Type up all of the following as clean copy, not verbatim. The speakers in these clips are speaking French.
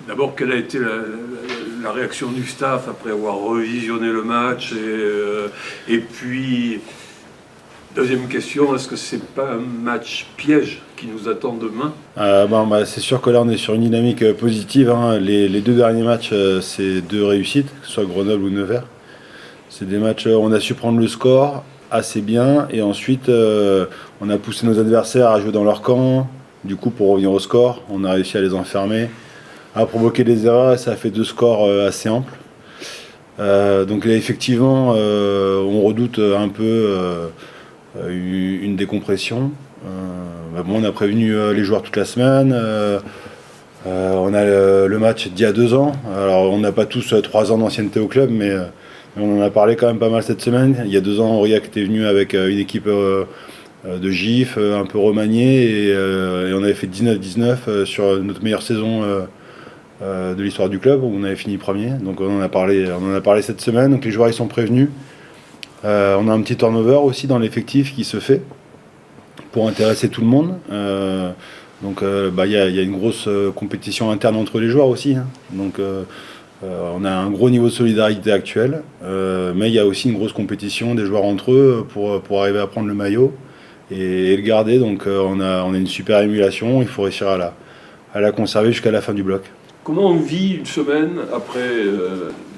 D'abord, quelle a été la réaction du staff après avoir revisionné le match et puis, deuxième question, est-ce que c'est pas un match piège qui nous attend demain? C'est sûr que là on est sur une dynamique positive, hein. Les deux derniers matchs, c'est deux réussites, que ce soit Grenoble ou Nevers. C'est des matchs, on a su prendre le score assez bien et ensuite on a poussé nos adversaires à jouer dans leur camp. Du coup, pour revenir au score, on a réussi à les enfermer, à provoquer des erreurs et ça a fait deux scores assez amples. Donc là, effectivement, on redoute un peu une décompression. On a prévenu les joueurs toute la semaine. On a le match d'il y a 2 ans. Alors, on n'a pas tous 3 ans d'ancienneté au club, mais on en a parlé quand même pas mal cette semaine. Il y a 2 ans, Aurillac était venu avec une équipe de GIF un peu remaniée et on avait fait 19-19 sur notre meilleure saison de l'histoire du club où on avait fini premier. Donc on en a parlé cette semaine. Donc les joueurs ils sont prévenus. On a un petit turnover aussi dans l'effectif qui se fait pour intéresser tout le monde. Il y a une grosse compétition interne entre les joueurs aussi, hein. On a un gros niveau de solidarité actuel, mais il y a aussi une grosse compétition des joueurs entre eux pour arriver à prendre le maillot et le garder. Donc on a une super émulation, il faut réussir à la conserver jusqu'à la fin du bloc. Comment on vit une semaine après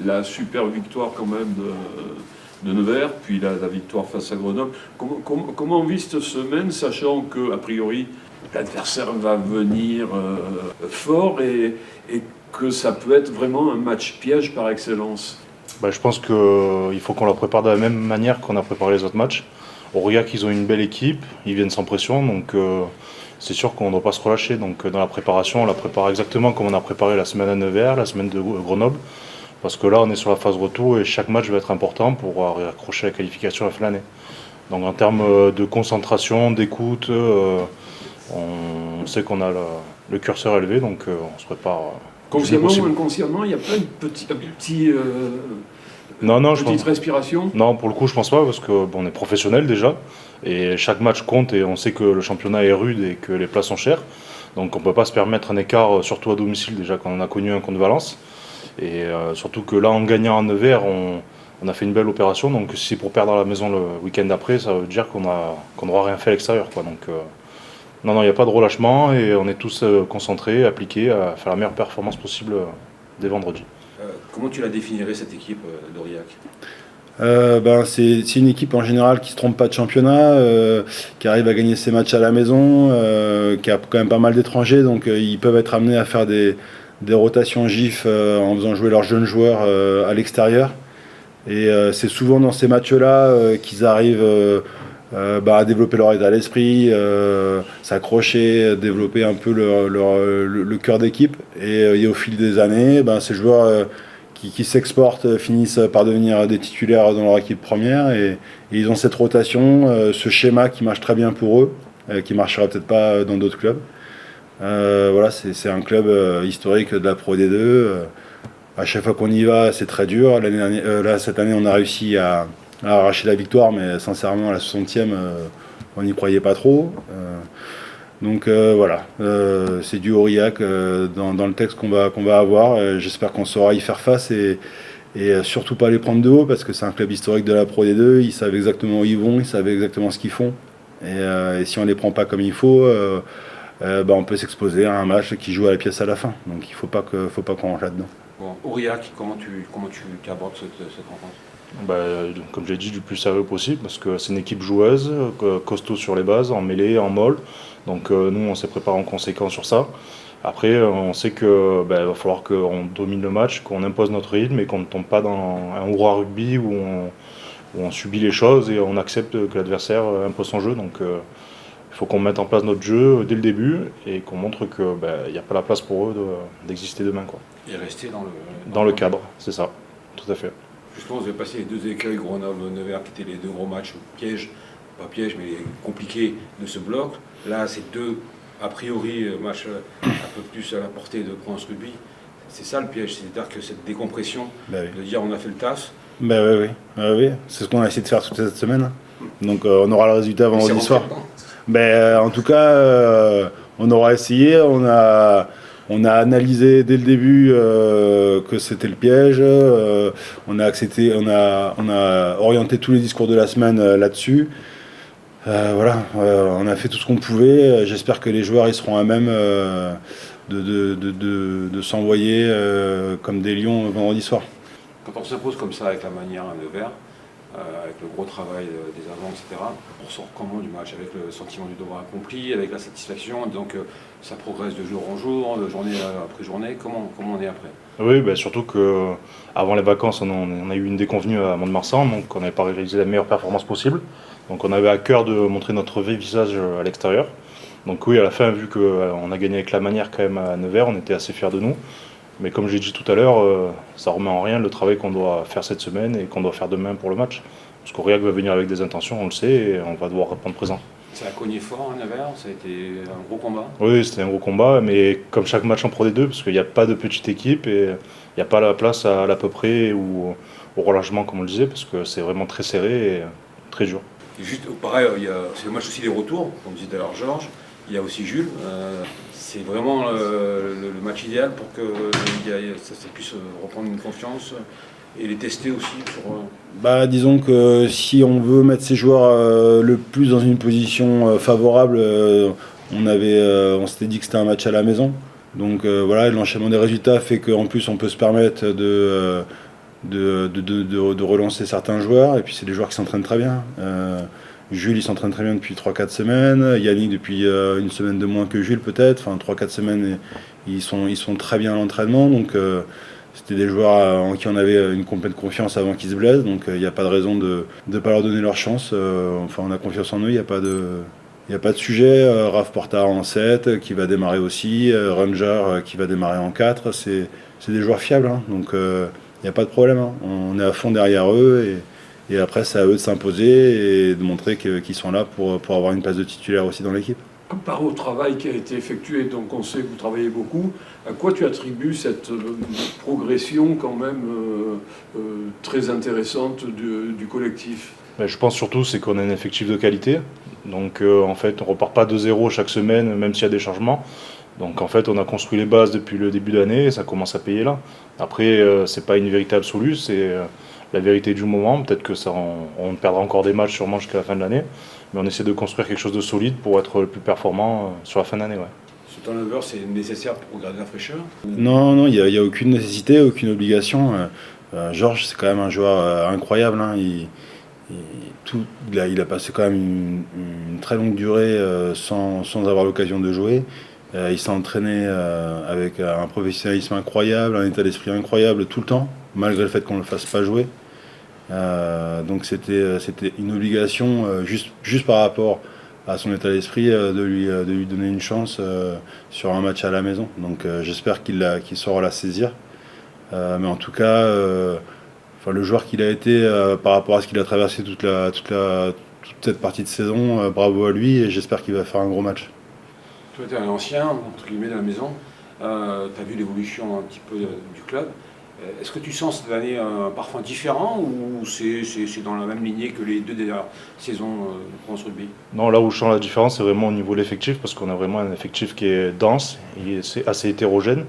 la super victoire quand même de Nevers, puis la victoire face à Grenoble? Comment on vit cette semaine, sachant que, a priori, l'adversaire va venir fort et que ça peut être vraiment un match piège par excellence? Je pense qu'il faut qu'on la prépare de la même manière qu'on a préparé les autres matchs. Aurillac, ils ont une belle équipe, ils viennent sans pression, donc c'est sûr qu'on ne doit pas se relâcher. Donc dans la préparation, on la prépare exactement comme on a préparé la semaine à Nevers, la semaine de Grenoble, parce que là, on est sur la phase retour et chaque match va être important pour accrocher la qualification à la fin de l'année. Donc en termes de concentration, d'écoute, on sait qu'on a le curseur élevé, donc on se prépare. Consciemment ou inconsciemment, il n'y a pas une petite respiration? Non, pour le coup, je pense pas, parce que on est professionnel déjà, et chaque match compte, et on sait que le championnat est rude et que les places sont chères. Donc on ne peut pas se permettre un écart, surtout à domicile, déjà qu'on en a connu un contre Valence. Et surtout que là, en gagnant à Nevers, on a fait une belle opération. Donc si c'est pour perdre à la maison le week-end d'après, ça veut dire qu'on n'aura rien fait à l'extérieur, quoi. Donc non, il n'y a pas de relâchement et on est tous concentrés, appliqués à faire la meilleure performance possible dès vendredi. Comment tu la définirais, cette équipe d'Aurillac? C'est une équipe en général qui se trompe pas de championnat, qui arrive à gagner ses matchs à la maison, qui a quand même pas mal d'étrangers, donc ils peuvent être amenés à faire des rotations GIF en faisant jouer leurs jeunes joueurs à l'extérieur. Et c'est souvent dans ces matchs-là qu'ils arrivent à développer leur état d'esprit, s'accrocher, développer un peu le cœur d'équipe. Et au fil des années, ces joueurs qui s'exportent finissent par devenir des titulaires dans leur équipe première et ils ont cette rotation, ce schéma qui marche très bien pour eux, qui ne marchera peut-être pas dans d'autres clubs. C'est un club historique de la Pro D2. À chaque fois qu'on y va, c'est très dur. Cette année, on a réussi à arracher la victoire, mais sincèrement, à la 60e, on n'y croyait pas trop. C'est du Aurillac dans le texte qu'on va avoir. J'espère qu'on saura y faire face et surtout pas les prendre de haut parce que c'est un club historique de la Pro D2. Ils savent exactement où ils vont, ils savent exactement ce qu'ils font. Et si on les prend pas comme il faut, on peut s'exposer à un match qui joue à la pièce à la fin. Donc il faut pas qu'on rentre là-dedans. Bon, Aurillac, comment tu abordes cette rencontre? Comme j'ai dit, du plus sérieux possible, parce que c'est une équipe joueuse, costaud sur les bases, en mêlée, en molle. Donc nous, on s'est préparé en conséquence sur ça. Après, on sait qu'il va falloir qu'on domine le match, qu'on impose notre rythme et qu'on ne tombe pas dans un hurrah rugby où on subit les choses et on accepte que l'adversaire impose son jeu. Donc il faut qu'on mette en place notre jeu dès le début et qu'on montre qu'il n'y a pas la place pour eux d'exister demain, quoi. Et rester dans le cadre, c'est ça, tout à fait. Justement, vous avez passé les deux écueils, Grenoble-Nevers, qui étaient les deux gros matchs pièges, pas pièges, mais compliqués de ce bloc. Là, c'est deux, a priori, matchs un peu plus à la portée de Provence Rugby. C'est ça le piège, c'est-à-dire que cette décompression, de dire on a fait le taf. Oui. C'est ce qu'on a essayé de faire toute cette semaine. Donc on aura le résultat vendredi soir. En tout cas, on aura essayé, on a On a analysé dès le début que c'était le piège. On a orienté tous les discours de la semaine là-dessus. Voilà, on a fait tout ce qu'on pouvait. J'espère que les joueurs ils seront à même de s'envoyer comme des lions vendredi soir. Quand on s'impose comme ça avec la manière à Nevers, avec le gros travail des avants, etc., on sort comment du match? Avec le sentiment du devoir accompli, avec la satisfaction, donc ça progresse de jour en jour, de journée après journée. Comment on est après? Oui, bah, surtout qu'avant les vacances, on a eu une déconvenue à Mont-de-Marsan, donc on n'avait pas réalisé la meilleure performance possible. Donc on avait à cœur de montrer notre vrai visage à l'extérieur. Donc oui, à la fin, vu qu'on a gagné avec la manière quand même à Nevers, on était assez fiers de nous. Mais comme j'ai dit tout à l'heure, ça remet en rien le travail qu'on doit faire cette semaine et qu'on doit faire demain pour le match. Parce qu'Aurillac va venir avec des intentions, on le sait, et on va devoir répondre présent. Ça a cogné fort à Nevers, ça a été un gros combat. Oui, c'était un gros combat, mais comme chaque match en Pro D2, parce qu'il n'y a pas de petite équipe et il n'y a pas la place à l'à peu près ou au relâchement, comme on le disait, parce que c'est vraiment très serré et très dur. Et juste, pareil, c'est le match aussi des retours, comme disait tout à l'heure Georges. Il y a aussi Jules. C'est vraiment le match idéal pour que ça puisse reprendre une confiance et les tester aussi sur. Disons que si on veut mettre ces joueurs le plus dans une position favorable, on s'était dit que c'était un match à la maison. Donc voilà, l'enchaînement des résultats fait qu'en plus on peut se permettre de relancer certains joueurs. Et puis c'est des joueurs qui s'entraînent très bien. Jules il s'entraîne très bien depuis 3-4 semaines, Yannick depuis une semaine de moins que Jules peut-être, enfin 3-4 semaines ils sont très bien à l'entraînement, donc c'était des joueurs en qui on avait une complète confiance avant qu'ils se blessent, donc il n'y a pas de raison de ne pas leur donner leur chance, enfin on a confiance en eux, il n'y a pas de sujet. Raph Porta en 7 qui va démarrer aussi, Ranger qui va démarrer en 4, c'est des joueurs fiables, hein, donc il n'y a pas de problème, hein. On est à fond derrière eux et après, c'est à eux de s'imposer et de montrer qu'ils sont là pour avoir une place de titulaire aussi dans l'équipe. Par au travail qui a été effectué, donc on sait que vous travaillez beaucoup, à quoi tu attribues cette progression quand même très intéressante du collectif? Je pense surtout c'est qu'on a un effectif de qualité. Donc en fait, on repart pas de zéro chaque semaine, même s'il y a des changements. Donc en fait, on a construit les bases depuis le début d'année et ça commence à payer là. Après, c'est pas une vérité absolue, c'est la vérité du moment. Peut-être que on perdra encore des matchs sûrement jusqu'à la fin de l'année, mais on essaie de construire quelque chose de solide pour être le plus performant sur la fin d'année. Ouais. Ce turnover, c'est nécessaire pour garder la fraîcheur? Non, il n'y a aucune nécessité, aucune obligation. Georges, c'est quand même un joueur incroyable, hein. Il a passé quand même une très longue durée sans avoir l'occasion de jouer. Il s'est entraîné avec un professionnalisme incroyable, un état d'esprit incroyable tout le temps, malgré le fait qu'on ne le fasse pas jouer. Donc c'était une obligation juste par rapport à son état d'esprit de lui donner une chance sur un match à la maison. Donc j'espère qu'il saura la saisir. Mais en tout cas, le joueur qu'il a été par rapport à ce qu'il a traversé toute cette partie de saison, bravo à lui et j'espère qu'il va faire un gros match. Toi, tu es un ancien, entre guillemets, de la maison. Tu as vu l'évolution un petit peu du club. Est-ce que tu sens cette année un parfum différent ou c'est dans la même lignée que les deux dernières saisons de France Rugby? Non, là où je sens la différence, c'est vraiment au niveau de l'effectif, parce qu'on a vraiment un effectif qui est dense et c'est assez hétérogène.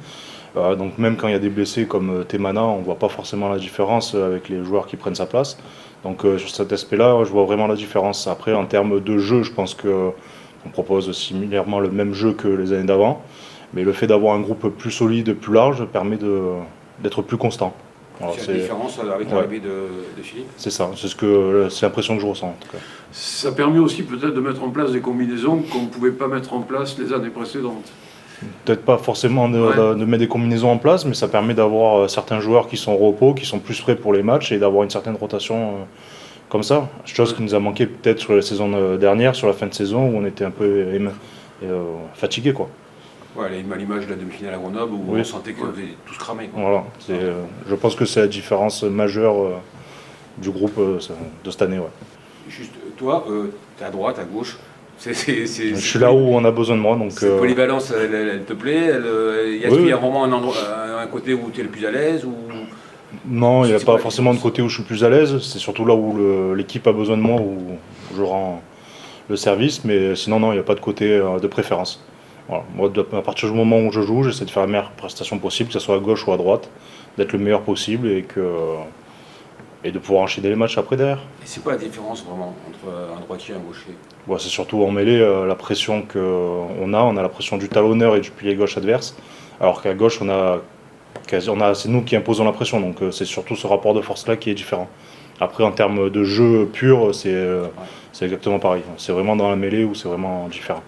Donc même quand il y a des blessés comme Temana, on ne voit pas forcément la différence avec les joueurs qui prennent sa place. Donc sur cet aspect-là, je vois vraiment la différence. Après, en termes de jeu, je pense qu'on propose similairement le même jeu que les années d'avant. Mais le fait d'avoir un groupe plus solide, plus large, permet d'être plus constant. Voilà, c'est la différence avec l'arrivée de Philippe? C'est ça, c'est l'impression que je ressens en tout cas. Ça permet aussi peut-être de mettre en place des combinaisons qu'on ne pouvait pas mettre en place les années précédentes. Peut-être pas forcément de mettre des combinaisons en place, mais ça permet d'avoir certains joueurs qui sont au repos, qui sont plus prêts pour les matchs et d'avoir une certaine rotation comme ça. Chose qui nous a manqué peut-être sur la saison dernière, sur la fin de saison, où on était un peu fatigué, quoi. Ouais, à l'image de la demi-finale à Grenoble où on sentait qu'on avait tous cramé. Voilà, je pense que c'est la différence majeure du groupe de cette année. Ouais. Juste, toi, tu es à droite, à gauche. Je suis là où on a besoin de moi. Donc, cette polyvalence, elle te plaît? Il y a vraiment un côté où tu es le plus à l'aise ou... Non, il n'y a pas forcément de côté où je suis plus à l'aise. C'est surtout là où l'équipe a besoin de moi, où je rends le service. Mais sinon, non, il n'y a pas de côté de préférence. Voilà. Moi, à partir du moment où je joue, j'essaie de faire la meilleure prestation possible, que ce soit à gauche ou à droite, d'être le meilleur possible et de pouvoir enchaîner les matchs après derrière. Et c'est quoi la différence vraiment entre un droitier et un gaucher? Bon, c'est surtout en mêlée la pression qu'on a la pression du talonneur et du pilier gauche adverse, alors qu'à gauche, c'est nous qui imposons la pression, donc c'est surtout ce rapport de force-là qui est différent. Après, en termes de jeu pur, c'est exactement pareil. C'est vraiment dans la mêlée où c'est vraiment différent.